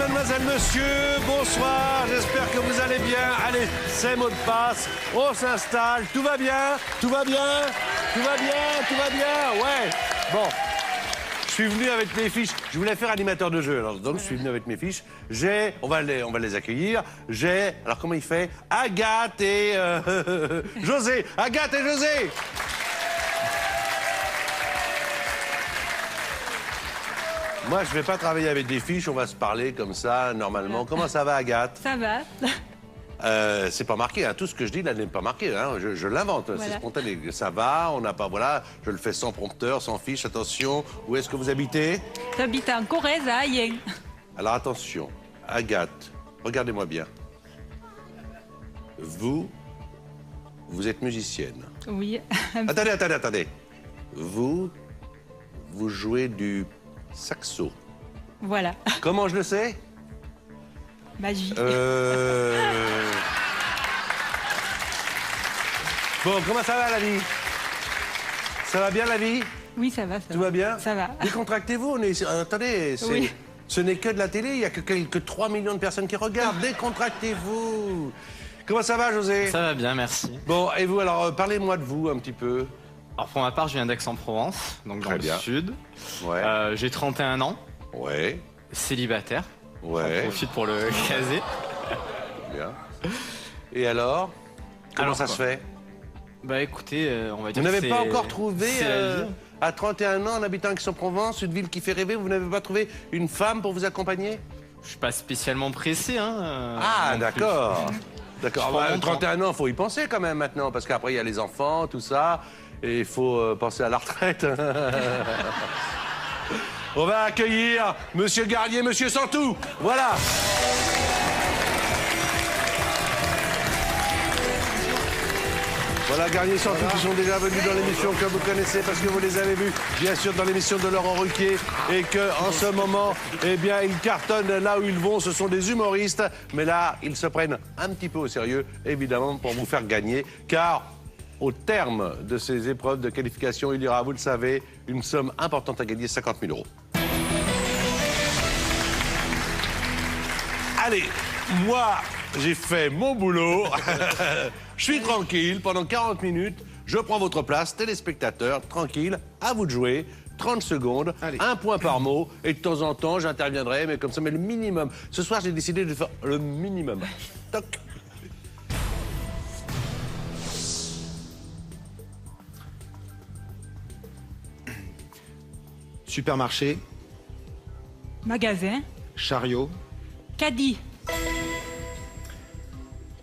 mademoiselle, monsieur, bonsoir, j'espère que vous allez bien. Allez, c'est mot de passe, on s'installe, tout va bien, tout va bien, tout va bien, tout va bien, ouais. Bon, je suis venu avec mes fiches, je voulais faire animateur de jeu, alors donc je suis venu avec mes fiches. On va les accueillir, alors comment il fait? Agathe et José, Agathe et José. Moi, je vais pas travailler avec des fiches, on va se parler comme ça, normalement. Comment ça va, Agathe? Ça va. C'est pas marqué, hein. Tout ce que je dis là n'est pas marqué, hein. Je l'invente, voilà. C'est spontané. Ça va, on n'a pas, voilà, je le fais sans prompteur, sans fiche, attention. Où est-ce que vous habitez? J'habite en Corrèze, à Ayen. Alors attention, Agathe, regardez-moi bien. Vous êtes musicienne. Oui. Attendez. Vous jouez du saxo. Voilà. Comment je le sais? Magie. Bon, comment ça va la vie? Ça va bien la vie? Oui, ça va, ça Tout va. va bien? Ça va. Décontractez-vous, attendez, Oui. Ce n'est que de la télé, il n'y a que 3 millions de personnes qui regardent. Décontractez-vous. Comment ça va, José? Ça va bien, merci. Bon, et vous, alors, parlez-moi de vous un petit peu. Alors pour ma part, je viens d'Aix-en-Provence, donc dans Très le bien. sud. Ouais. J'ai 31 ans, Ouais, célibataire. ouais, J'en profite pour le caser. bien. Et alors? Comment Alors, ça quoi se fait? Bah écoutez, on va dire Vous que n'avez pas c'est- encore trouvé, c'est la vie. à 31 ans, en habitant Aix-en-Provence, une ville qui fait rêver, vous n'avez pas trouvé une femme pour vous accompagner? Je suis pas spécialement pressé, hein. Ah, non plus. d'accord. D'accord. Je prends mon temps. 31 ans, il faut y penser quand même maintenant, parce qu'après, il y a les enfants, tout ça, et il faut penser à la retraite. On va accueillir Monsieur Garnier, Monsieur Santou. Voilà. Voilà, Garnier et Santou qui sont déjà venus dans l'émission que vous connaissez parce que vous les avez vus, bien sûr, dans l'émission de Laurent Ruquier et qu'en ce moment, eh bien, ils cartonnent là où ils vont. Ce sont des humoristes, mais là, ils se prennent un petit peu au sérieux, évidemment, pour vous faire gagner, car au terme de ces épreuves de qualification, il y aura, vous le savez, une somme importante à gagner, 50 000 euros. Allez, moi, j'ai fait mon boulot. Je suis tranquille pendant 40 minutes. Je prends votre place, téléspectateur, tranquille, à vous de jouer. 30 secondes, un point par mot, et de temps en temps, j'interviendrai, mais comme ça, mais le minimum. Ce soir, j'ai décidé de faire le minimum. Toc. Supermarché, Magasin. chariot, Caddie.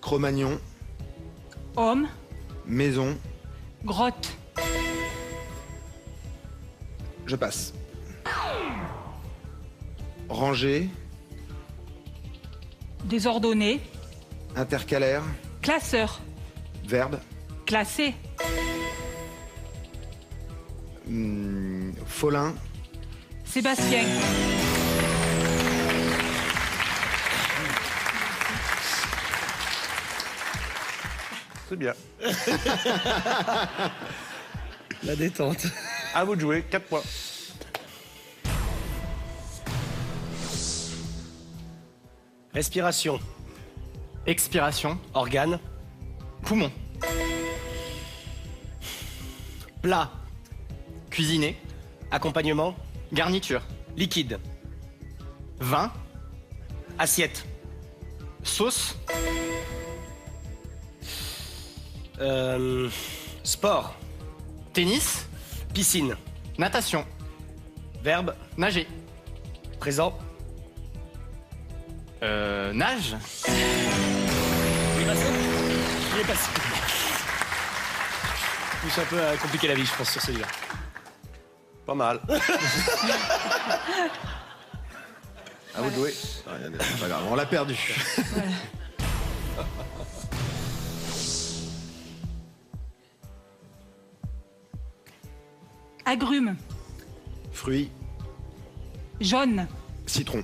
Cro-Magnon, Homme. maison, Grotte. je passe. Rangée, Désordonné. intercalaire, Classeur. verbe, Classé. Folin, Sébastien. C'est bien. La détente. À vous de jouer, 4 points. Respiration. Expiration, Organe. poumon, Plat. cuisiner, Accompagnement. garniture, Liquide. vin, Assiette. sauce, Sport. tennis, Piscine. natation, Verbe. nager, Présent. nage, Il est passé. Il est passé. Je me suis un peu compliqué la vie, je pense, sur celui-là. Pas mal. À vous de jouer. c'est pas grave, on l'a perdu. Agrumes. Fruits, Jaune. citron,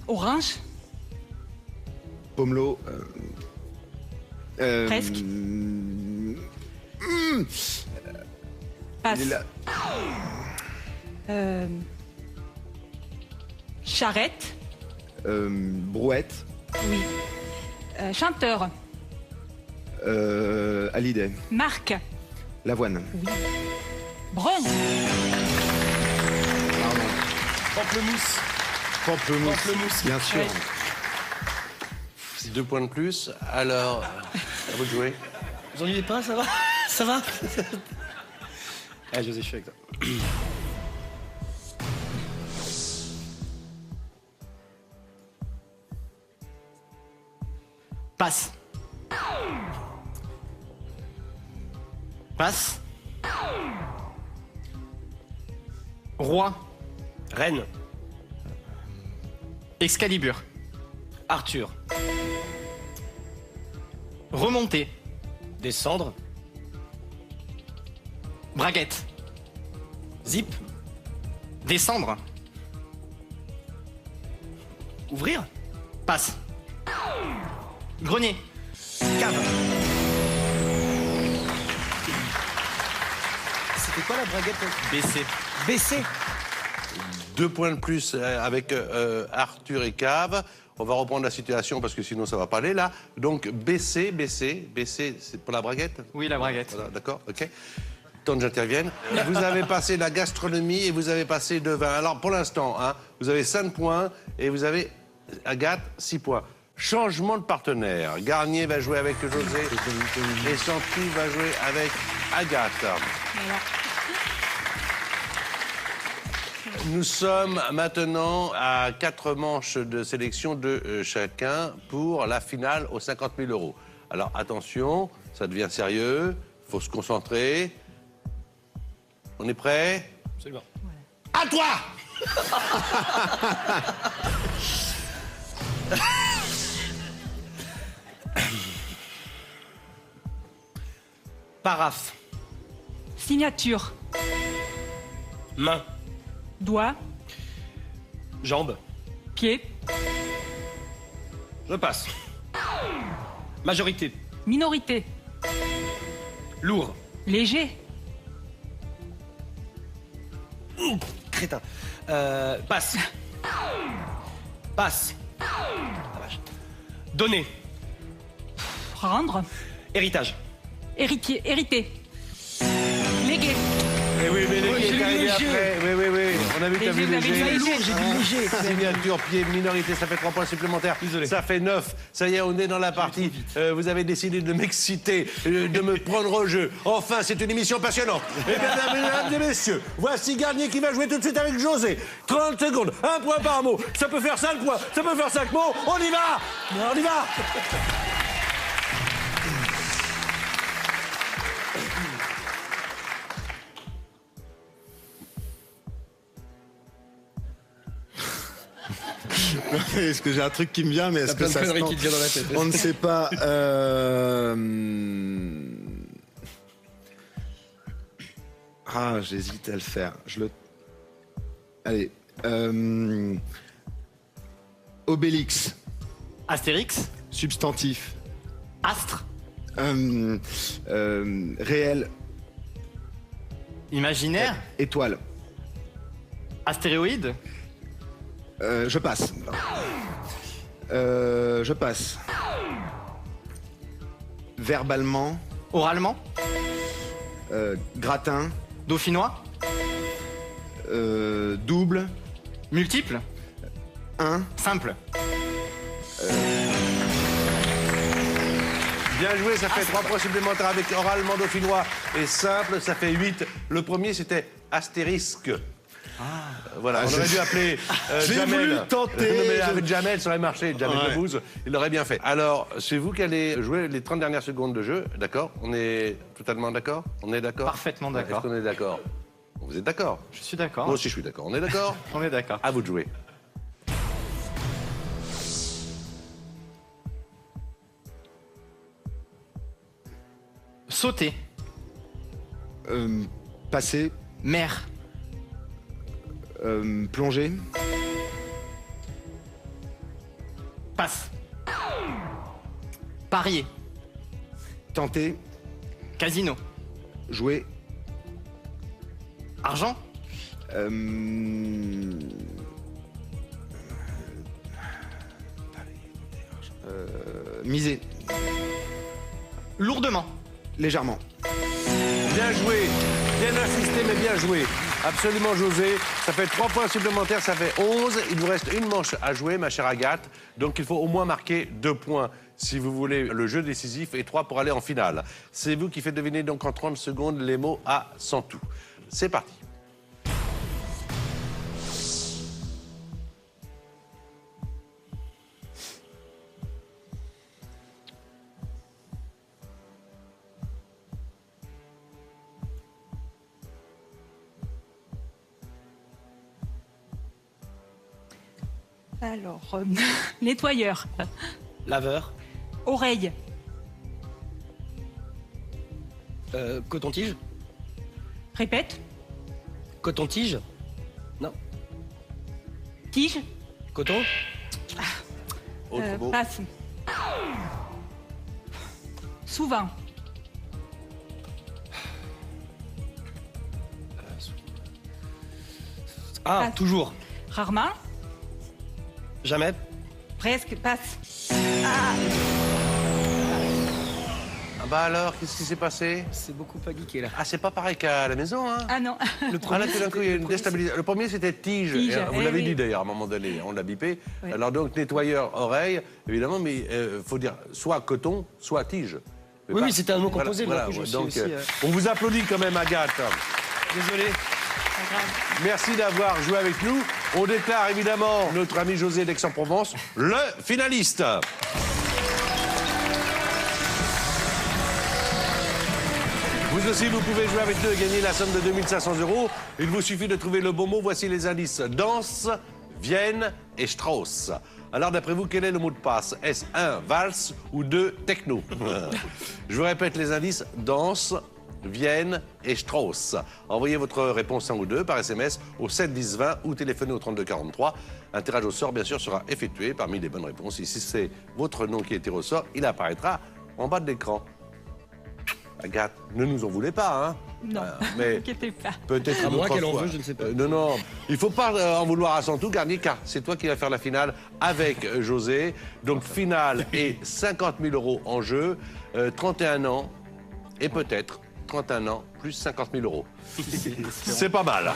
Orange. pomelo, Presque. Passe. lilas, Euh, Charrette. Brouette. Oui. Chanteur. Hallyday. Marque. L'avoine. Brun. Pamplemousse. Pamplemousse. Bien sûr. Ouais. 2 points de plus. Alors, à vous de jouer. Vous ennuyez pas, ça va? Ça va? Allez, José, je suis avec toi. Passe. Passe. Roi. Reine. Excalibur. Arthur. Remonter. Descendre. Braguette. Zip. Descendre. Ouvrir. Passe. Grenier. Cave. C'était quoi la braguette? Baisser. Baisser. 2 points de plus avec Arthur et Cave. On va reprendre la situation parce que sinon ça va pas aller là. Donc baisser, c'est pour la braguette? Oui, la braguette. Voilà, d'accord, ok. Tant que j'intervienne. Vous avez passé la gastronomie et vous avez passé le vin. Alors pour l'instant, hein, vous avez 5 points et vous avez, Agathe, 6 points. Changement de partenaire. Garnier va jouer avec José et Santi va jouer avec Agathe. Voilà. Nous sommes maintenant à 4 manches de sélection de chacun pour la finale aux 50 000 €. Alors attention, ça devient sérieux, il faut se concentrer. On est prêt? Absolument. À toi! Paraphe. Signature. Main. Doigt. Jambe. Pied. Je passe. Majorité. Minorité. Lourd. Léger. Crétin. Passe. Passe. Ah, vache. Donner. Rendre. Héritage. Héritier. Hérité. Légué. Eh oui, mais Oui, les j'ai est arrivé vu léger. après. Oui. On a vu que t'as vu Léger, léger. léger. Lourd, j'ai dit léger. Signature, pied, minorité, ça fait 3 points supplémentaires. Désolé. Ça fait 9. Ça y est, on est dans la partie. Vous avez décidé de m'exciter, de me prendre au jeu. Enfin, c'est une émission passionnante. Eh bien, mesdames et messieurs, voici Garnier qui va jouer tout de suite avec José. 30 secondes, 1 point par mot. Ça peut faire 5 points, ça peut faire 5 mots. On y va! On y va! Est-ce que j'ai un truc qui me vient, mais est-ce que plein de ça se conneries tente qui te viennent dans la tête. On ne sait pas. Ah, j'hésite à le faire. Allez. Obélix. Astérix. Substantif. Astre. Réel. Imaginaire. Étoile. Astéroïde. Je passe. Je passe. Verbalement. Oralement. Gratin. Dauphinois. Double. Multiple. 1. Simple. Bien joué, ça fait 3 points supplémentaires avec oralement dauphinois et simple, ça fait 8. Le premier, c'était astérisque. Voilà, on aurait dû appeler J'ai Jamel. voulu tenter. Non, mais avec Jamel, ça aurait marché. Jamel Ouais. Debbouze, il l'aurait bien fait. Alors, c'est vous qui allez jouer les 30 dernières secondes de jeu, d'accord? On est totalement d'accord? On est d'accord? Parfaitement d'accord. Est-ce qu'on est d'accord? Vous êtes d'accord? Je suis d'accord. Moi aussi, je suis d'accord. On est d'accord? On est d'accord. À vous de jouer. Sauter. Passer. Mer. Plonger. Passe. Parier. Tenter. Casino. Jouer. Argent. Miser. Lourdement. Légèrement. Bien joué, bien insisté, mais bien joué. Absolument, José. Ça fait 3 points supplémentaires, ça fait 11. Il vous reste une manche à jouer, ma chère Agathe. Donc, il faut au moins marquer 2 points si vous voulez le jeu décisif et 3 pour aller en finale. C'est vous qui faites deviner donc en 30 secondes les mots à Santou. C'est parti. Alors, nettoyeur. Laveur. Oreille. Coton-tige. Répète. Coton-tige. Non. Tige. Coton. Autre mot. Passe. Souvent. Ah, Passe. toujours. Rarement. Jamais. Presque. Passe. Ah bah alors, qu'est-ce qui s'est passé? C'est beaucoup pas geeké là. Ah, c'est pas pareil qu'à la maison, hein? Ah non. Ah là, tout d'un coup, il y a une déstabilisation. Le premier, c'était tige. Tige, Et, vous eh l'avez oui. dit d'ailleurs à un moment donné, on l'a bipé. Oui. Alors donc, nettoyeur, oreille, évidemment, mais faut dire soit coton, soit tige. Mais Oui, pas- oui, c'était un mot composé, mais Voilà, après, je donc, sais aussi, on vous applaudit quand même, Agathe. Désolé. Pas grave. Merci d'avoir joué avec nous. On déclare évidemment notre ami José d'Aix-en-Provence le finaliste. Vous aussi, vous pouvez jouer avec nous et gagner la somme de 2500 €. Il vous suffit de trouver le bon mot. Voici les indices. Danse, Vienne et Strauss. Alors, d'après vous, quel est le mot de passe? Est-ce 1, valse ou 2, techno? Je vous répète les indices. Danse, Vienne et Strauss. Envoyez votre réponse 1 ou 2 par SMS au 7 10 20 ou téléphonez au 32 43. Un tirage au sort, bien sûr, sera effectué parmi les bonnes réponses. Et si c'est votre nom qui est tiré au sort, il apparaîtra en bas de l'écran. Agathe, ne nous en voulez pas, hein? Non. Mais N'inquiétez pas. peut-être À une moins autre qu'elle en fois. veut, je ne sais pas. Non, non, il faut pas en vouloir à Santou, Garnier, car c'est toi qui vas faire la finale avec José. Donc finale et 50 000 € en jeu, 31 ans et peut-être 31 ans plus 50 000 €. C'est pas mal.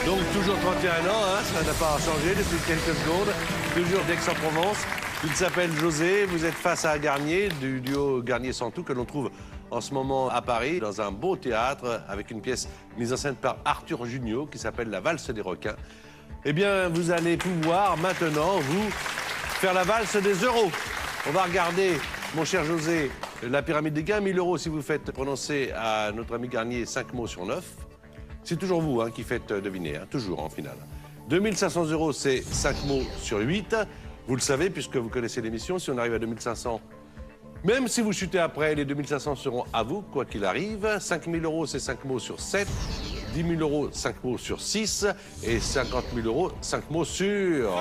Donc toujours 31 ans, hein, ça n'a pas changé depuis quelques secondes. Toujours d'Aix-en-Provence. Il s'appelle José, vous êtes face à Garnier, du duo Garnier-Santou que l'on trouve en ce moment à Paris, dans un beau théâtre, avec une pièce mise en scène par Arthur Junio qui s'appelle La Valse des requins. Eh bien, vous allez pouvoir maintenant, vous, faire la valse des euros. On va regarder, mon cher José, la pyramide des gains. 1000 € si vous faites prononcer à notre ami Garnier 5 mots sur 9. C'est toujours vous qui faites deviner, hein, toujours en finale. 2500 €, c'est 5 mots sur 8. Vous le savez, puisque vous connaissez l'émission, si on arrive à 2500, même si vous chutez après, les 2500 seront à vous, quoi qu'il arrive. 5000 €, c'est 5 mots sur 7. 10 000 €, 5 mots sur 6. Et 50 000 €, 5 mots sur...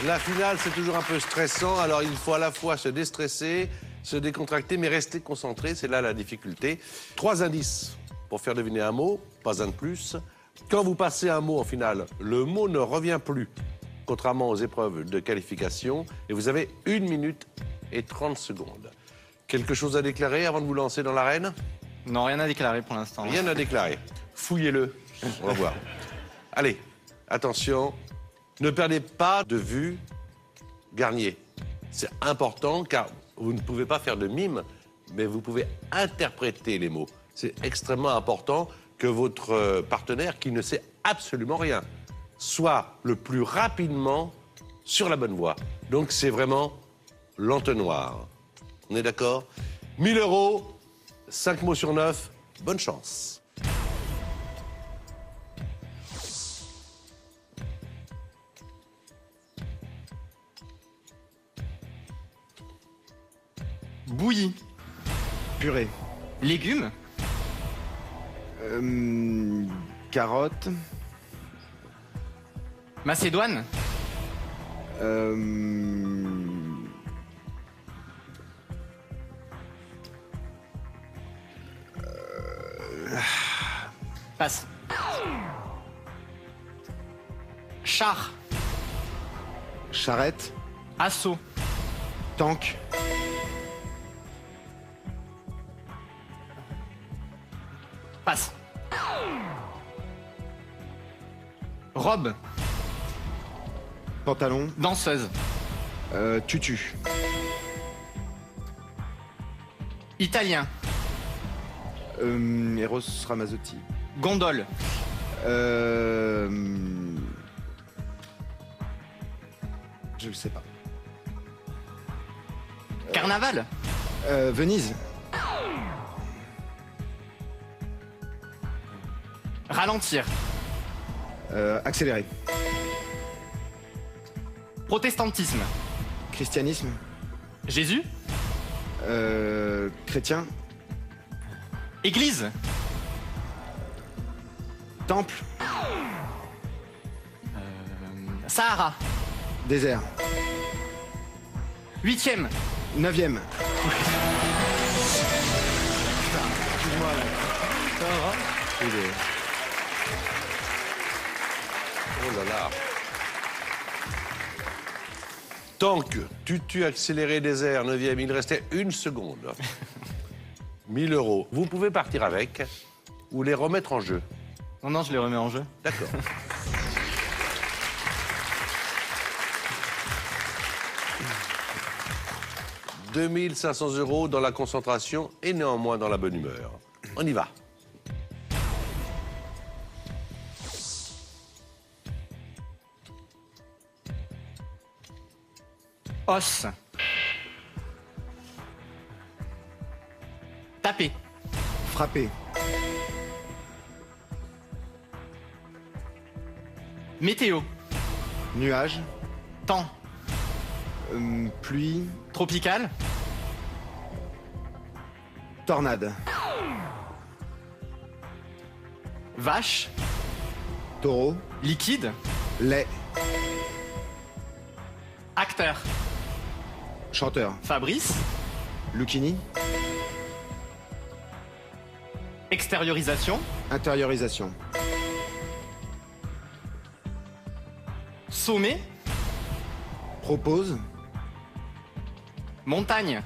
La finale, c'est toujours un peu stressant. Alors, il faut à la fois se déstresser, se décontracter, mais rester concentré. C'est là la difficulté. 3 indices pour faire deviner un mot, pas un de plus. Quand vous passez un mot en finale, le mot ne revient plus, contrairement aux épreuves de qualification. Et vous avez 1 minute et 30 secondes. Quelque chose à déclarer avant de vous lancer dans l'arène? Non, rien à déclarer pour l'instant. Rien à déclarer. Fouillez-le. On va voir. Allez, attention. Ne perdez pas de vue Garnier. C'est important car vous ne pouvez pas faire de mime, mais vous pouvez interpréter les mots. C'est extrêmement important que votre partenaire, qui ne sait absolument rien, soit le plus rapidement sur la bonne voie. Donc c'est vraiment l'entonnoir. On est d'accord? 1000 €, 5 mots sur 9, bonne chance. Bouillie. Purée. Légumes. Carotte. Macédoine. Passe. Char. Charrette. Assaut. Tank. Passe. Robe. Pantalon. Danseuse. Tutu. Italien. Eros Ramazzotti. Gondole. Je le sais pas. Carnaval. Venise. Ralentir. Accéléré. Protestantisme. Christianisme. Jésus. Chrétien. Église. Temple. Sahara. Désert. 8e. 9e. Oh là là. Tank, tutu, accéléré, désert, 9e. Il restait 1 seconde. 1000 euros. Vous pouvez partir avec ou les remettre en jeu. Non, non, je les remets en jeu. D'accord. « 2500 euros dans la concentration et néanmoins dans la bonne humeur. On y va. Os. Taper. Frappé. Météo. Nuage. Temps. Pluie. Tropical. Tornade. Vache. Taureau. Liquide. Lait. Acteur. Chanteur. Fabrice. Lucchini. Extériorisation. Intériorisation. Sommet. Propose. Montagne.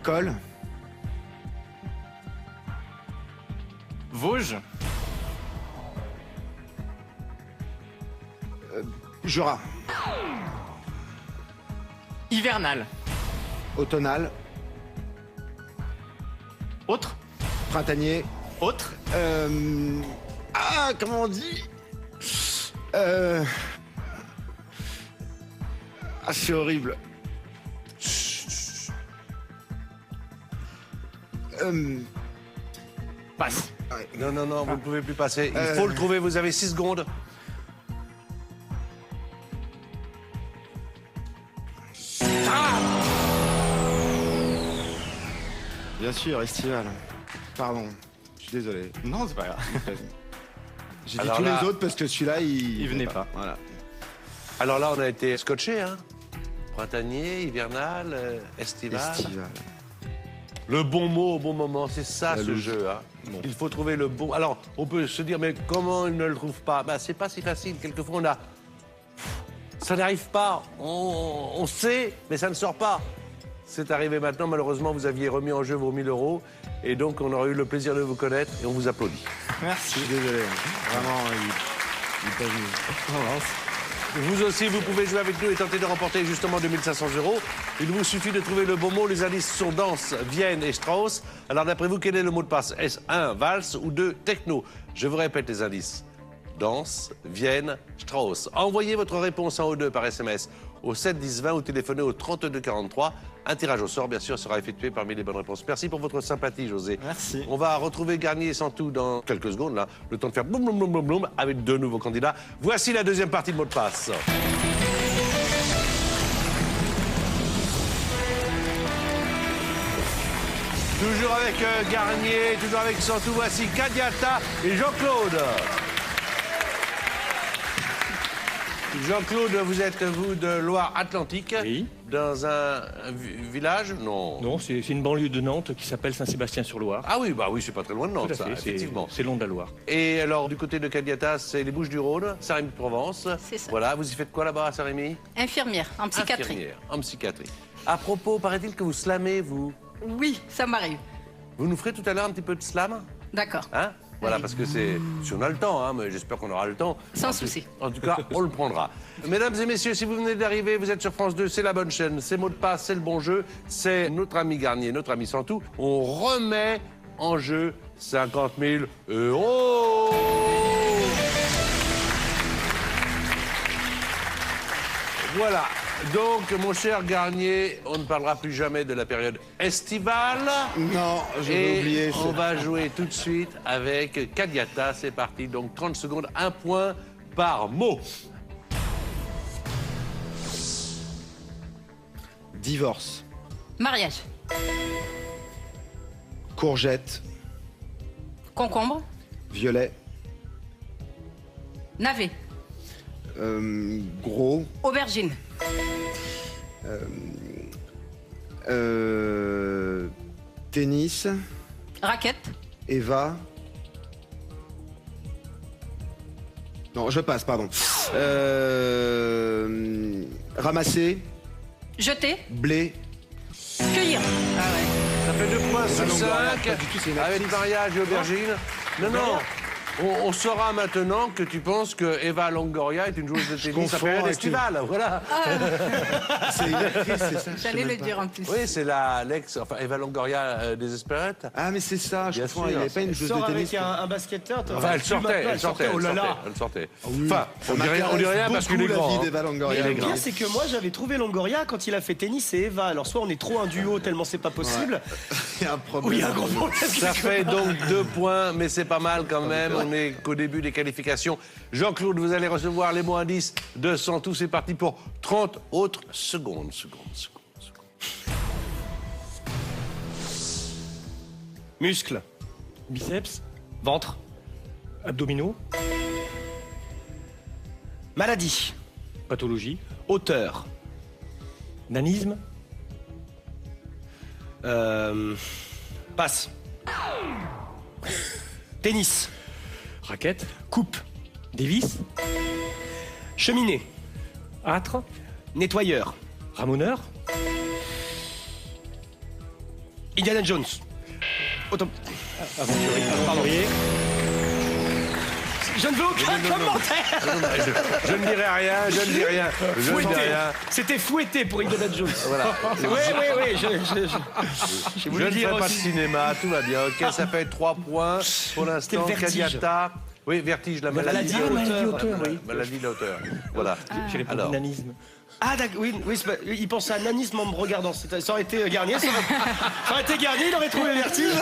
Col. Vosges. Jura. Hivernal. Automnal. Autre. Printanier. Autre. Comment on dit c'est horrible. Passe. Non, non, non, vous ne pouvez plus passer. Il faut le trouver, vous avez 6 secondes. Bien sûr, estival. Pardon, je suis désolé. Non, c'est pas grave. J'ai dit Alors tous là- les autres parce que celui-là, Il venait pas. Voilà. Alors là, on a été scotché, hein. Printanier, hivernal, estival. Estival. Le bon mot au bon moment, c'est ça La ce loose. jeu. Hein. Bon. Il faut trouver le bon. Alors, on peut se dire, mais comment il ne le trouve pas? Ben, c'est pas si facile. Quelquefois, on a. Ça n'arrive pas. On sait, mais ça ne sort pas. C'est arrivé maintenant. Malheureusement, vous aviez remis en jeu vos 1000 euros. Et donc, on aurait eu le plaisir de vous connaître et on vous applaudit. Je Merci. suis désolé. Vraiment, il est pas venu. Vous aussi, vous pouvez jouer avec nous et tenter de remporter justement 2500 euros. Il vous suffit de trouver le bon mot. Les indices sont danse, Vienne et Strauss. Alors, d'après vous, quel est le mot de passe? Est-ce 1, valse ou 2, techno? Je vous répète les indices. Danse, Vienne, Strauss. Envoyez votre réponse en O2 par SMS au 7 10 20 ou téléphonez au 32 43. Un tirage au sort, bien sûr, sera effectué parmi les bonnes réponses. Merci pour votre sympathie, José. Merci. On va retrouver Garnier et Santou dans quelques secondes, là. Le temps de faire boum, boum, boum, boum, boum, avec 2 nouveaux candidats. Voici la deuxième partie de mot de passe. Toujours avec Garnier, toujours avec Santou, voici Kadiata et Jean-Claude. Jean-Claude, vous êtes, vous, de Loire-Atlantique. Oui. Dans un village? Non. Non, c'est une banlieue de Nantes qui s'appelle Saint-Sébastien-sur-Loire. Ah oui, bah oui, c'est pas très loin de Nantes, Tout à ça, fait, effectivement. c'est long de la Loire. Et alors, du côté de Cadiatas, c'est les Bouches-du-Rhône, Saint-Rémy-de-Provence. C'est ça. Voilà, vous y faites quoi là-bas à Saint-Rémy? Infirmière en psychiatrie. Infirmière, en psychiatrie. À propos, paraît-il que vous slamez, vous? Oui, ça m'arrive. Vous nous ferez tout à l'heure un petit peu de slam? D'accord. Hein? Voilà, Oui. parce que c'est... Si on a le temps, hein, mais j'espère qu'on aura le temps. Sans souci. En tout cas, on le prendra. Mesdames et messieurs, si vous venez d'arriver, vous êtes sur France 2, c'est la bonne chaîne, c'est mot de passe, c'est le bon jeu, c'est notre ami Garnier, notre ami Santou. On remet en jeu 50 000 €. Voilà. Donc, mon cher Garnier, on ne parlera plus jamais de la période estivale. Non, je vais Et oublier. on va jouer tout de suite avec Cadiata. C'est parti. Donc 30 secondes, un point par mot. Divorce, Mariage. courgette, Concombre. violet, Navet. gros, Aubergine. tennis, Raquette. Eva. Non, je passe, pardon. Ramasser, Jeter. blé. Cueillir. Ah ouais. Ça fait 2 points sur Longoria, 5. pas du tout, c'est une Avec actrice. mariage et aubergine. Non, non. On saura maintenant que tu penses que Eva Longoria est une joueuse de tennis à confonds période avec estivale. Voilà. C'est une actrice, c'est ça? je sais J'allais même le pas. dire en plus. Oui, c'est l'ex, enfin Eva Longoria des Espérettes. Ah, mais c'est ça, je Bien confonds. sûr. Il n'y avait pas une joueuse de Sors tennis. avec un basketteur. toi. Enfin, elle Tu sortait, m'appelles, elle sortait, oh là là. elle sortait. Oui, Enfin, ça on dit rien parce qu'il est m'intéresse grand. beaucoup, la hein. vie d'Eva Longoria. Il est Le grand. pire, c'est que moi, j'avais trouvé Longoria quand il a fait tennis et Eva. Alors, soit on est trop un duo tellement c'est pas possible. Il y a un problème. Oui, il y a un gros problème. Ça fait donc 2 points, mais c'est pas mal quand même. On est qu'au début des qualifications. Jean-Claude, vous allez recevoir les mots indices de Santou. C'est parti pour 30 autres secondes. Muscles. Biceps, Ventre. abdominaux, Maladie. pathologie, Hauteur. nanisme, Passe. Tennis. raquette, Coupe. dévis, Cheminée. âtre, Nettoyeur. ramoneur, Indiana Jones. Autant. aventurier, Je ne veux aucun commentaire. Je ne dirai rien, je ne dis rien. Je ne dis Fouetté. rien. C'était fouetté pour Indiana Jones. Voilà. Oui. Je voulu ne dire fais pas de aussi. cinéma, tout va bien. Ok, ça fait 3 points pour l'instant. C'était le vertige. Cadiata. Oui, vertige, la maladie. maladie à hauteur, La oui. maladie de hauteur. Voilà. j'ai répondu Alors. nanisme. Ah d'accord, oui, c'est pas- il pensait à nanisme en me regardant. Ça aurait été Garnier, ça aurait été Garnier, il aurait trouvé vertige.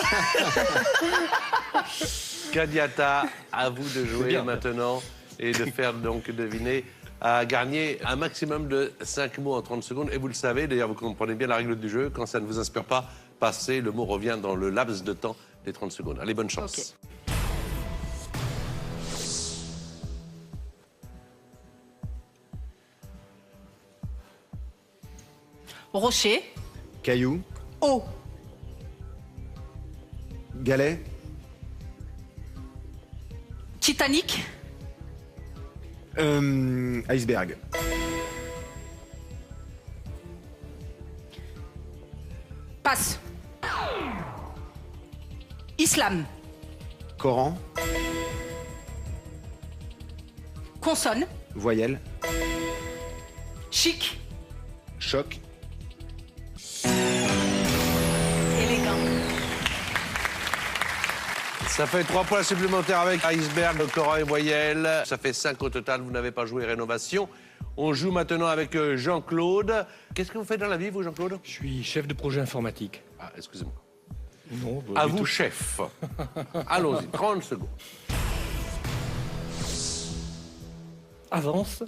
Cadiata, à vous de jouer bien. maintenant et de faire donc deviner à Garnier un maximum de 5 mots en 30 secondes. Et vous le savez, d'ailleurs, vous comprenez bien la règle du jeu. Quand ça ne vous inspire pas, passez, le mot revient dans le laps de temps des 30 secondes. Allez, bonne chance. Ok. Rocher. Caillou, Eau. galet, Titanic. iceberg, Passe. Islam. Coran, Consonne. voyelle, Chic. choc, Élégant. Ça fait 3 points supplémentaires avec iceberg, Coran et voyelle. Ça fait 5 au total. Vous n'avez pas joué rénovation. On joue maintenant avec Jean-Claude. Qu'est-ce que vous faites dans la vie, vous, Jean-Claude? Je suis chef de projet informatique. Ah, excusez-moi. Non, À du vous, tout. chef. Allons-y, 30 secondes. Avance,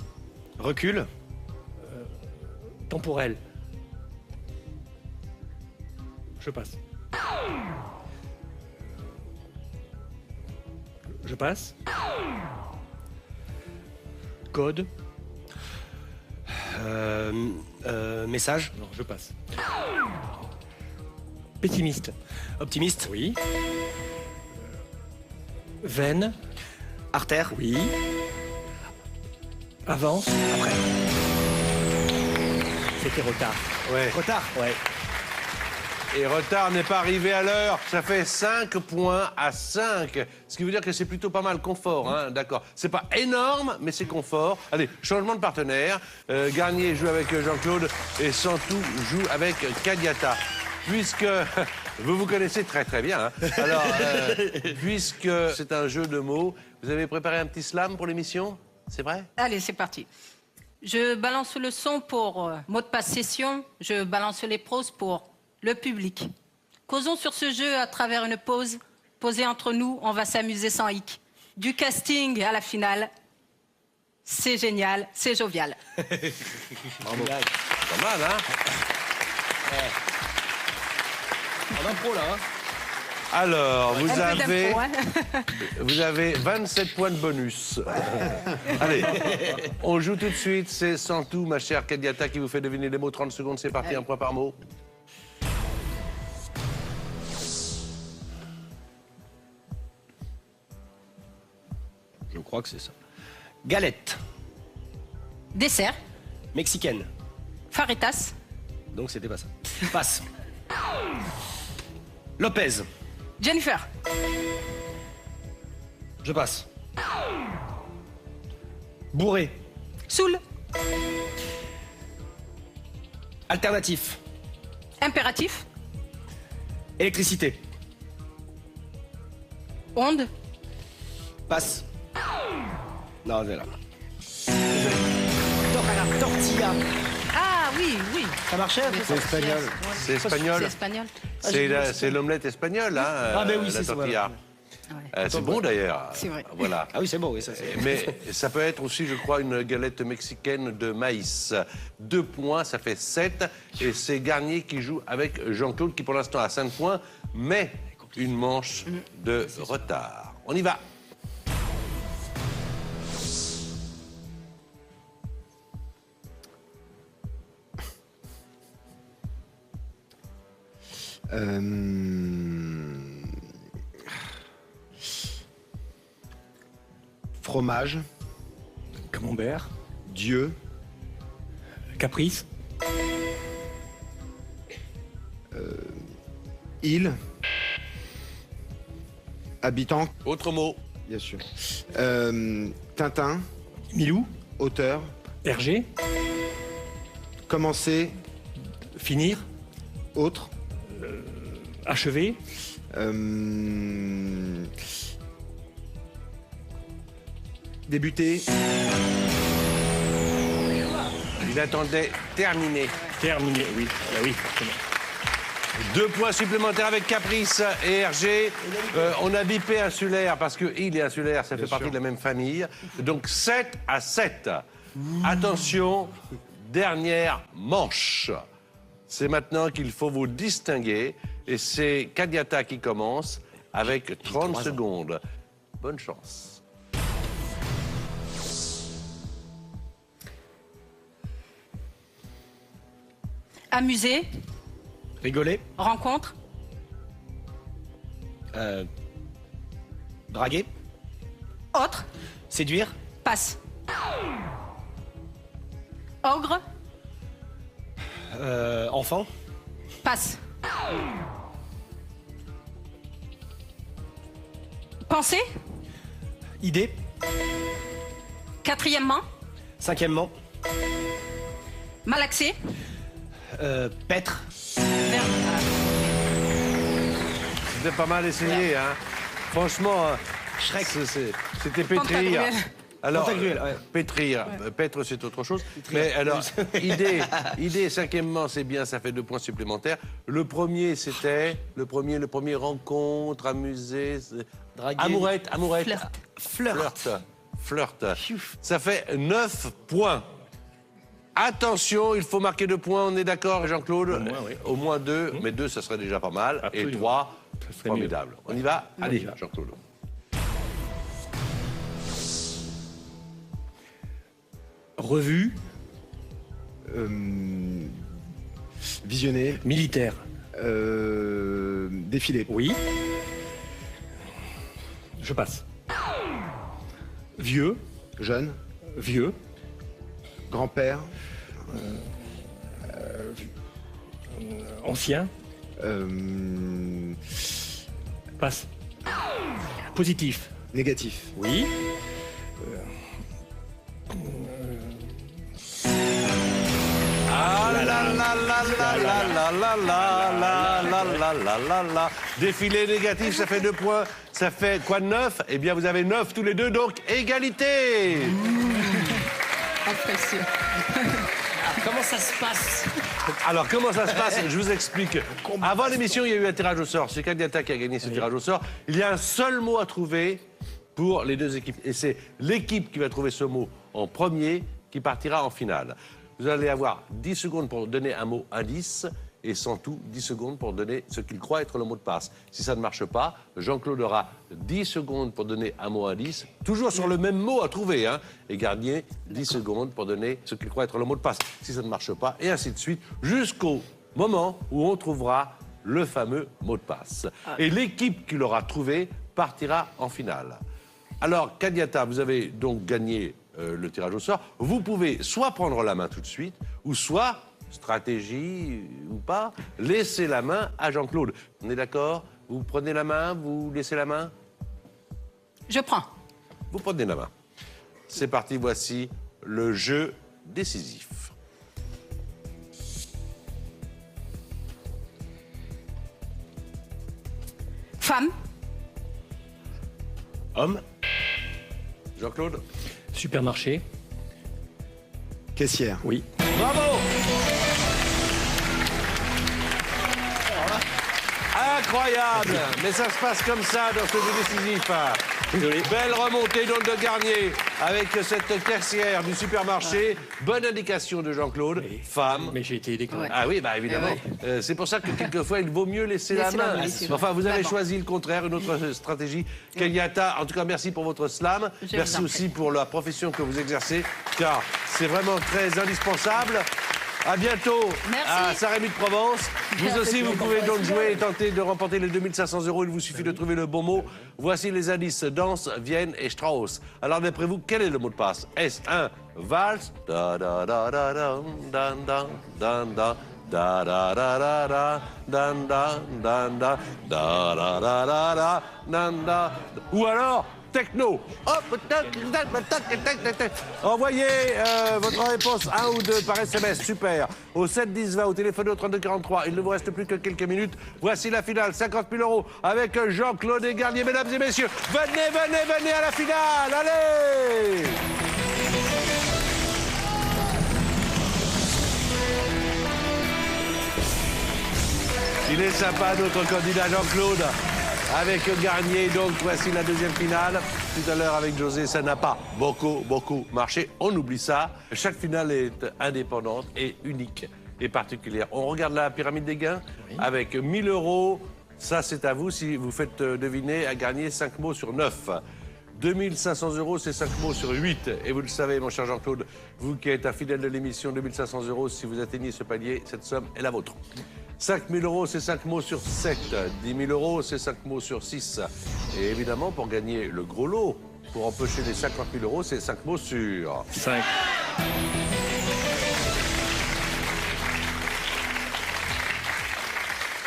Recule. temporel. Je passe. Je passe. Code, Message. Non, je passe. Pessimiste. Optimiste. Oui. Veine. Artère. Oui. Avance. Après. C'était retard. Ouais. Retard. Ouais. Et retard n'est pas arrivé à l'heure. Ça fait 5 points à 5. Ce qui veut dire que c'est plutôt pas mal confort, hein, d'accord. C'est pas énorme, mais c'est confort. Allez, changement de partenaire. Garnier joue avec Jean-Claude et Santou joue avec Kadiata. Puisque vous vous connaissez très très bien, hein. Alors, puisque c'est un jeu de mots, vous avez préparé un petit slam pour l'émission? C'est vrai? Allez, c'est parti. Je balance le son pour mot de passe session. Je balance les proses pour le public. Causons sur ce jeu à travers une pause. Posée entre nous, on va s'amuser sans hic. Du casting à la finale, c'est génial, c'est jovial. Bravo. Pas mal, hein? En impro, là. Hein. Alors, Un peu d'impro, hein. vous avez 27 points de bonus. Allez, on joue tout de suite. C'est Santou, ma chère Kadiata, qui vous fait deviner les mots. 30 secondes, c'est parti, un point par mot. Je crois que c'est ça. Galette. Dessert, Mexicaine. faritas, Donc c'était pas ça. Passe. Lopez. Jennifer, Je passe. Bourré. Soul, Alternatif. impératif, Électricité. onde, Passe. Non, c'est là. Tortilla. ah oui, oui. Ça marchait un peu, C'est ça espagnol. C'est C'est espagnol. espagnol. C'est l'omelette espagnole, hein, Ah, ben oui, la c'est ça, tortilla. Ouais. C'est bon d'ailleurs. C'est vrai. Voilà. Ah oui, c'est bon, oui, ça c'est. Mais ça peut être aussi, je crois, une galette mexicaine de maïs. 2 points, ça fait 7. Et c'est Garnier qui joue avec Jean-Claude, qui pour l'instant a 5 points, mais une manche de retard. On y va. Fromage, Camembert. Dieu, Caprice. île, habitant, Autre mot. bien sûr. Tintin, Milou. auteur, Hergé. commencer, Finir. autre, Achever. débuter, Il attendait terminé. Terminé. Oui. Ah oui, forcément. 2 points supplémentaires avec Caprice et Hergé. On a bipé insulaire parce que île et insulaire, ça fait partie de la même famille. Donc 7 à 7. Attention, dernière manche. C'est maintenant qu'il faut vous distinguer. Et c'est Kadiata qui commence avec 30 secondes. Bonne chance. Amuser, Rigoler. rencontre, Draguer. autre, Séduire. passe. Ogre, Enfant. passe. Penser, Idée. quatrièmement, Cinquièmement. malaxer, Paître. verbe. C'était pas mal essayé, hein. Franchement, Shrek. c'était pétrir. Pantagruel. Alors, Pantagruel, ouais. pétrir. Paître, c'est autre chose. Mais alors, idée, cinquièmement, c'est bien, ça fait 2 points supplémentaires. Le premier, c'était le premier rencontre, amuser, Draguer. amourette. Flirt. Ça fait 9 points. Attention, il faut marquer 2 points, on est d'accord, Jean-Claude? Au moins, oui. Au moins 2, mais 2, ça serait déjà pas mal. Absolument. Et 3, Ça serait formidable. On y va? Allez, y va. Jean-Claude. Revue. Visionner. Militaire. Défiler. Oui. Je passe. Vieux. Jeune. Vieux. Grand-père. Ancien. Passe. Positif. Négatif. Oui. Ah là là là là là là là là là là là là là. Défilé négatif, ça fait 2 points. Ça fait quoi, 9? Eh bien, vous avez 9 tous les deux, donc égalité. Apprécié. Comment ça se passe? Alors, comment ça se passe? Je vous explique. Avant l'émission, il y a eu un tirage au sort. C'est Kadiata qui a gagné ce tirage au sort. Il y a un seul mot à trouver pour les deux équipes. Et c'est l'équipe qui va trouver ce mot en premier qui partira en finale. Vous allez avoir 10 secondes pour donner un mot indice et sans tout, 10 secondes pour donner ce qu'il croit être le mot de passe. Si ça ne marche pas, Jean-Claude aura 10 secondes pour donner un mot indice, toujours sur le même mot à trouver, hein, et Garnier, 10 secondes pour donner ce qu'il croit être le mot de passe. Si ça ne marche pas, et ainsi de suite, jusqu'au moment où on trouvera le fameux mot de passe. Et l'équipe qui l'aura trouvé partira en finale. Alors, Kadiata, vous avez donc gagné le tirage au sort. Vous pouvez soit prendre la main tout de suite, ou soit, stratégie ou pas, laisser la main à Jean-Claude. On est d'accord? Vous prenez la main, vous laissez la main? Je prends. Vous prenez la main. C'est parti, voici le jeu décisif. Femme. Homme. Jean-Claude. Supermarché. Caissière. Oui. Bravo! Incroyable! Mais ça se passe comme ça dans ce jeu décisif. Désolé. Belle remontée donc de Garnier avec cette caissière du supermarché. Bonne indication de Jean-Claude. Oui. Femme. Mais j'ai été aidé quand même. Ah oui, bah évidemment. C'est pour ça que quelquefois, il vaut mieux laisser la Laisser la main. main, c'est Enfin, vous avez Vraiment. choisi le contraire, une autre stratégie. Kadiata, en tout cas, merci pour votre slam. Je vous Merci en aussi prie. pour la profession que vous exercez, car c'est vraiment très indispensable. À bientôt Merci. à Saint-Rémy de Provence. Vous aussi, vous pouvez donc jouer et tenter de remporter les 2500 €. Il vous suffit de trouver le bon mot. Voici les indices danse, Vienne et Strauss. Alors, d'après vous, quel est le mot de passe? Est-ce un valse? Da da da da da da da da da. Da da da da da da da da da da da da da da da da. Ou alors techno. Hop, tac, tac, tac, tac, tac, tac. Envoyez votre réponse 1 ou 2 par SMS, super. Au 7 10 20, au téléphone au 32 43. Il ne vous reste plus que quelques minutes. Voici la finale, 50 000 € avec Jean-Claude et Garnier. Mesdames et messieurs, venez, venez, venez à la finale. Allez! Il est sympa, notre candidat Jean-Claude, avec Garnier. Donc, voici la deuxième finale. Tout à l'heure, avec José, ça n'a pas beaucoup marché. On oublie ça. Chaque finale est indépendante et unique et particulière. On regarde la pyramide des gains avec 1 000 €. Ça, c'est à vous si vous faites deviner à Garnier 5 mots sur 9. 2 500 €, c'est 5 mots sur 8. Et vous le savez, mon cher Jean-Claude, vous qui êtes un fidèle de l'émission, 2 500 €, si vous atteignez ce palier, cette somme est la vôtre. 5 000 €, c'est 5 mots sur 7. 10 000 €, c'est 5 mots sur 6. Et évidemment, pour gagner le gros lot, pour empocher les 50 000 €, c'est 5 mots sur 5.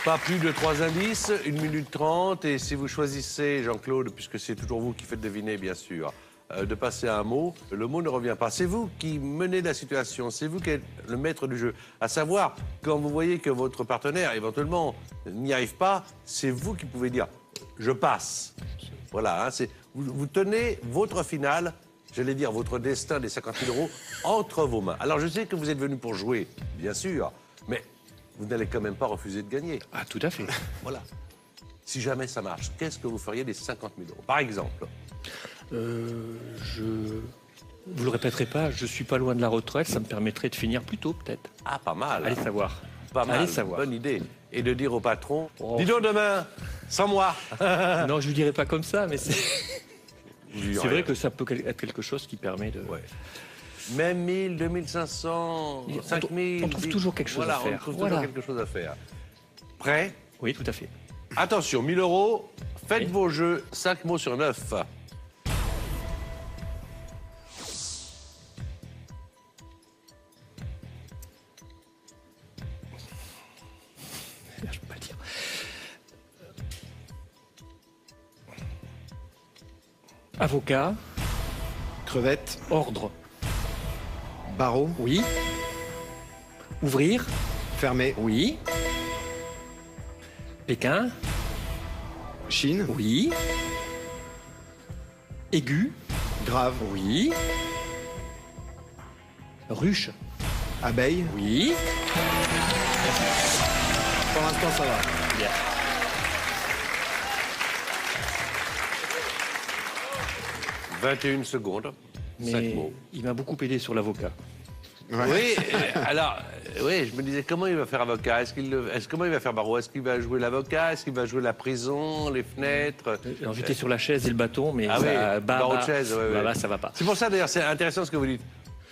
Pas plus de 3 indices, 1 minute 30. Et si vous choisissez, Jean-Claude, puisque c'est toujours vous qui faites deviner, bien sûr, de passer à un mot, le mot ne revient pas. C'est vous qui menez la situation, c'est vous qui êtes le maître du jeu. À savoir, quand vous voyez que votre partenaire, éventuellement, n'y arrive pas, c'est vous qui pouvez dire « je passe ». Voilà, hein, vous tenez votre finale, j'allais dire votre destin des 50 000 € entre vos mains. Alors je sais que vous êtes venu pour jouer, bien sûr, mais vous n'allez quand même pas refuser de gagner. Ah, tout à fait. Voilà. Si jamais ça marche, qu'est-ce que vous feriez des 50 000 €? Par exemple. Vous le répéterez pas, je suis pas loin de la retraite, ça me permettrait de finir plus tôt, peut-être. Ah, pas mal. Allez savoir. Pas mal. Allez savoir. Bonne idée. Et de dire au patron, Oh. dis donc demain, sans moi. Non, je ne dirais pas comme ça, mais c'est Vous lui c'est aurez- vrai que ça peut être quelque chose qui permet de... Ouais. Même 1000, 2500, On 5000. trouve toujours quelque chose à faire. On trouve Voilà. toujours quelque chose à faire. Prêt? Oui, tout à fait. Attention, 1000 €. Faites Oui. vos jeux, 5 mots sur 9. Je peux pas le dire. Avocat, Crevette. ordre, Barreau. oui. Ouvrir, Fermé. oui. Pékin, Chine. oui. Aigu, Grave. oui. Ruche, Abeille. oui. Pour l'instant, ça va. 21 secondes. 5 Mais mots. il m'a beaucoup aidé sur l'avocat. Ouais. Oui, alors, oui, je me disais comment il va faire avocat. Comment il va faire barreau? Est-ce qu'il va jouer l'avocat? Est-ce qu'il va jouer la prison, les fenêtres? Alors, j'étais sur la chaise et le bâton, mais Ah ça, oui, barreau de chaise, ouais, ouais. ça va pas. C'est pour ça d'ailleurs, c'est intéressant ce que vous dites.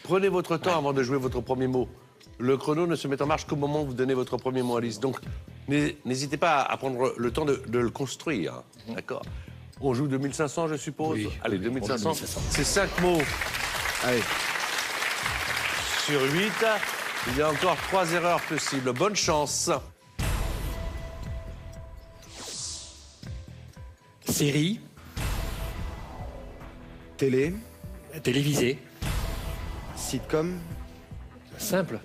Prenez votre temps avant de jouer votre premier mot. Le chrono ne se met en marche qu'au moment où vous donnez votre premier mot à Alice. Donc, n'hésitez pas à prendre le temps de le construire. D'accord? On joue 2500, je suppose. Oui. Allez, Oui, 2500. on joue 2500. C'est 5 mots Allez. sur 8. Il y a encore 3 erreurs possibles. Bonne chance. Série, Télé. télévisée, Sitcom. simple.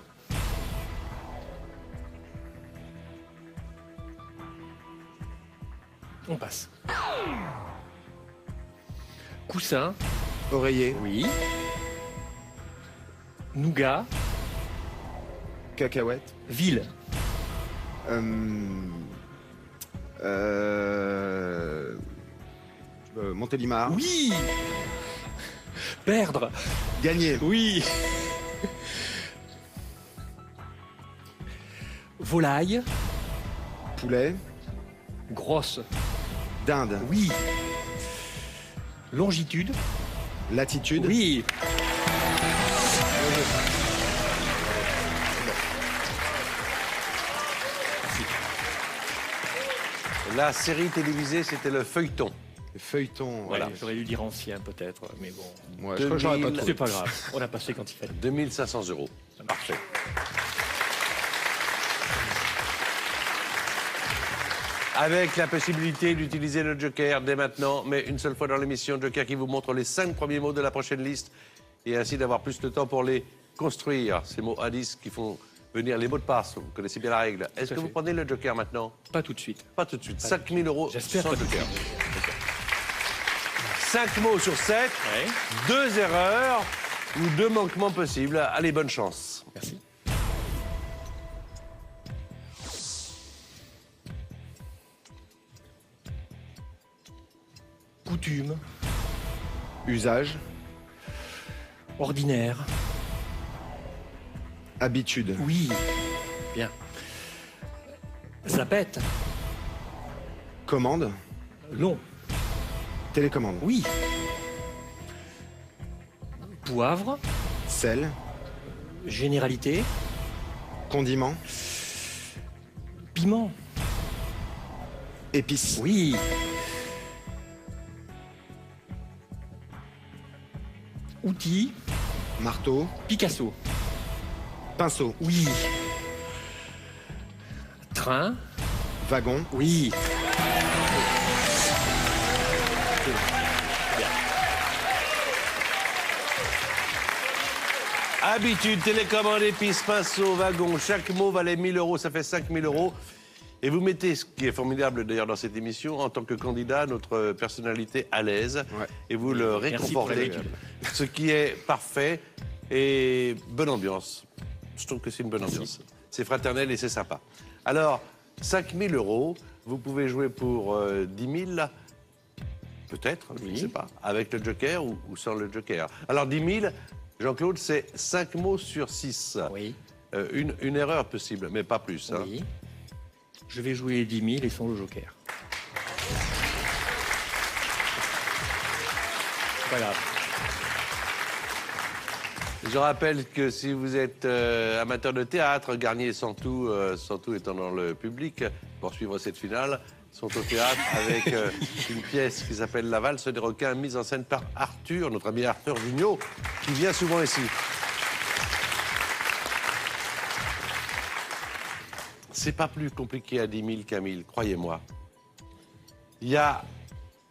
On passe. Coussin, Oreiller. oui. Nougat, Cacahuète. ville, Montélimar. oui. Perdre, Gagner. oui. Volaille, Poulet. grosse, Dinde. oui. Longitude, Latitude. oui. La série télévisée, c'était le feuilleton. Feuilleton. Voilà, ouais. j'aurais dû dire ancien peut-être, mais bon. Moi, je crois que j'aurais pas 2000. trouvé. C'est pas grave, on a passé quand il fallait. 2500 €. Parfait. Avec la possibilité d'utiliser le joker dès maintenant, mais une seule fois dans l'émission, joker qui vous montre les 5 premiers mots de la prochaine liste et ainsi d'avoir plus de temps pour les construire. Ces mots à 10 qui font venir les mots de passe. Vous connaissez bien la règle. Est-ce à que vous fait. prenez le joker maintenant? Pas tout de suite. Pas tout de suite. 5 000 € J'espère sans pas tout de joker. suite. 5 mots sur 7, Ouais. 2 erreurs ou 2 manquements possibles. Allez, bonne chance. Merci. Coutume, Usage. ordinaire, Habitude. oui. Bien. Zapette, Commande. long, Télécommande. oui. Poivre, Sel. généralité, Condiment. piment, Épices. oui. Outil, Marteau. Picasso, Pinceau. oui. Train, Wagon. oui. Habitude, télécommande, épices, pinceau, wagon. Chaque mot valait 1 000 €, ça fait 5 000 €. Et vous mettez, ce qui est formidable d'ailleurs dans cette émission, en tant que candidat, notre personnalité à l'aise. Ouais. Et vous le Merci pour la réconfortez. gratitude. Ce qui est parfait et bonne ambiance. Je trouve que c'est une bonne ambiance. C'est fraternel et c'est sympa. Alors, 5 000 €, vous pouvez jouer pour 10 000, peut-être, je ne sais pas, avec le joker ou sans le joker. Alors, 10 000, Jean-Claude, c'est 5 mots sur 6. Oui, Une erreur possible, mais pas plus. Hein. oui. Je vais jouer les 10 000 et sans le joker. C'est pas grave. Je rappelle que si vous êtes amateur de théâtre, Garnier et Santou, Santou étant dans le public, pour suivre cette finale, sont au théâtre avec une pièce qui s'appelle La valse des requins, mise en scène par Arthur, notre ami Arthur Jugnot, qui vient souvent ici. C'est pas plus compliqué à 10 000 qu'à 1000, croyez-moi. Il y a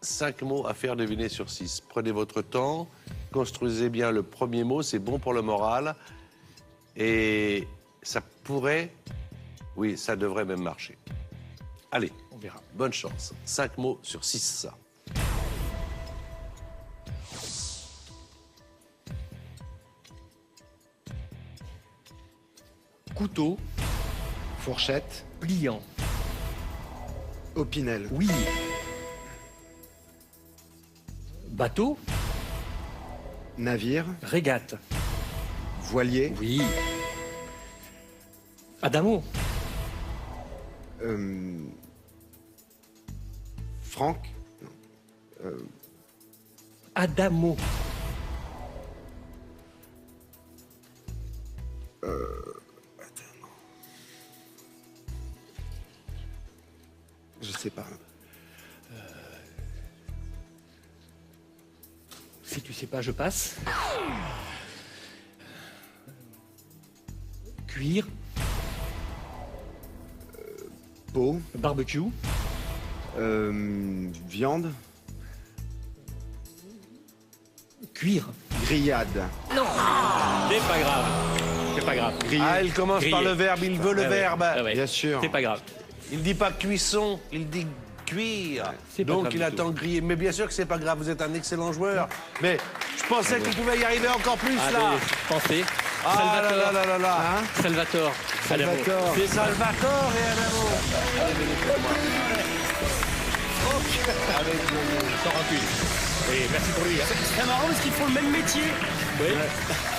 5 mots à faire deviner sur 6. Prenez votre temps, construisez bien le premier mot, c'est bon pour le moral. Et ça pourrait, oui, ça devrait même marcher. Allez, on verra. Bonne chance. 5 mots sur 6. Couteau, Fourchette, pliant. Opinel, Oui. Bateau, navire, régate. voilier, Oui. Adamo, Franck, Adamo. je sais pas. Si tu sais pas, je passe. Cuire, Peau, barbecue, viande, cuire. grillade, C'est pas grave. C'est pas grave. Ah, il commence par Grillé. le verbe, il veut le Ah ouais, verbe. ah ouais. bien sûr. C'est pas grave. Il dit pas cuisson, il dit cuire. C'est pas Donc grave il du attend griller. Mais bien sûr que c'est pas grave, vous êtes un excellent joueur. Mais je pensais que vous pouviez y arriver encore plus là. Allez, pensez. Ah là Salvatore. là là là là. Salvatore. Salvatore. C'est Salvatore et Adamo. Sans rancune. Oui, merci pour lui. C'est marrant parce qu'ils font le même métier. Oui.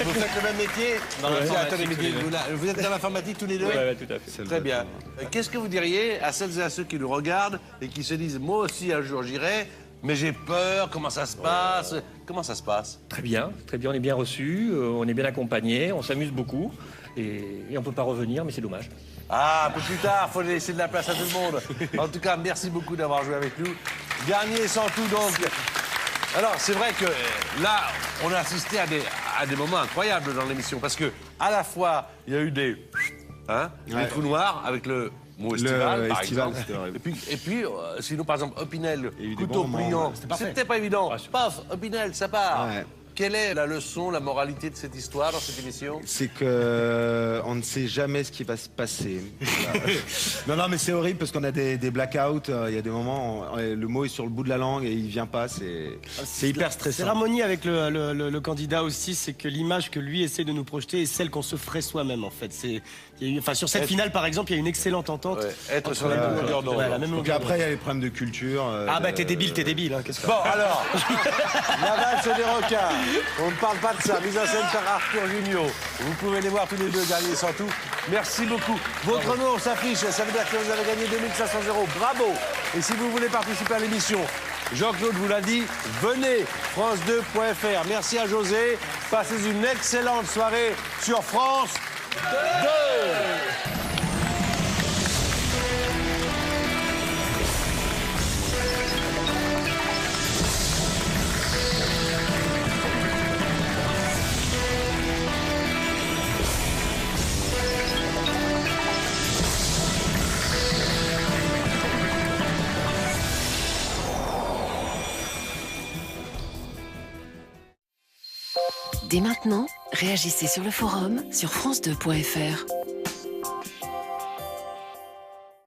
Vous faites le même métier Dans l'informatique, Attendez, mais tous les deux. vous êtes dans l'informatique tous les deux Ouais, tout à fait. Très bien. Qu'est-ce que vous diriez à celles et à ceux qui nous regardent et qui se disent « Moi aussi, un jour, j'irai, mais j'ai peur, comment ça se passe ?» Comment ça se passe? Très bien, on est bien reçu, on est bien accompagné, on s'amuse beaucoup et on peut pas revenir, mais c'est dommage. Ah, un peu plus tard, il faut laisser de la place à tout le monde. En tout cas, merci beaucoup d'avoir joué avec nous. Garnier et Santou, donc. Alors, c'est vrai que là, on a assisté à des moments incroyables dans l'émission, parce que à la fois, il y a eu des trous noirs avec le mot estival, par estival, exemple. c'était horrible. Et puis sinon, par exemple, Opinel, Il y a eu des couteau bons moments, pliant, ouais, c'était pas évident. Paf, Opinel, ça part. Ouais. Quelle est la leçon, la moralité de cette histoire dans cette émission? C'est que on ne sait jamais ce qui va se passer. Voilà. non, mais c'est horrible parce qu'on a des blackouts. Il y a des moments, le mot est sur le bout de la langue et il vient pas. C'est hyper C'est stressant. l'harmonie avec le candidat aussi, c'est que l'image que lui essaie de nous projeter est celle qu'on se ferait soi-même en fait. Sur cette finale par exemple, il y a une excellente entente. Ouais, être sur la même longueur d'onde. Ouais, la même Donc longueur après, il y a les problèmes de culture. Ah bah t'es débile. Hein, qu'est-ce que... Bon, alors, la valse des requins. On ne parle pas de ça. Mise en scène par Arthur Jugnot. Vous pouvez les voir tous les deux, Garnier et Santou. Merci beaucoup. Votre nom s'affiche. Ça veut dire que vous avez gagné 2500 €. Bravo. Et si vous voulez participer à l'émission, Jean-Claude vous l'a dit, venez, France2.fr. Merci à José. Passez une excellente soirée sur France 2. Dès maintenant, réagissez sur le forum sur France2.fr.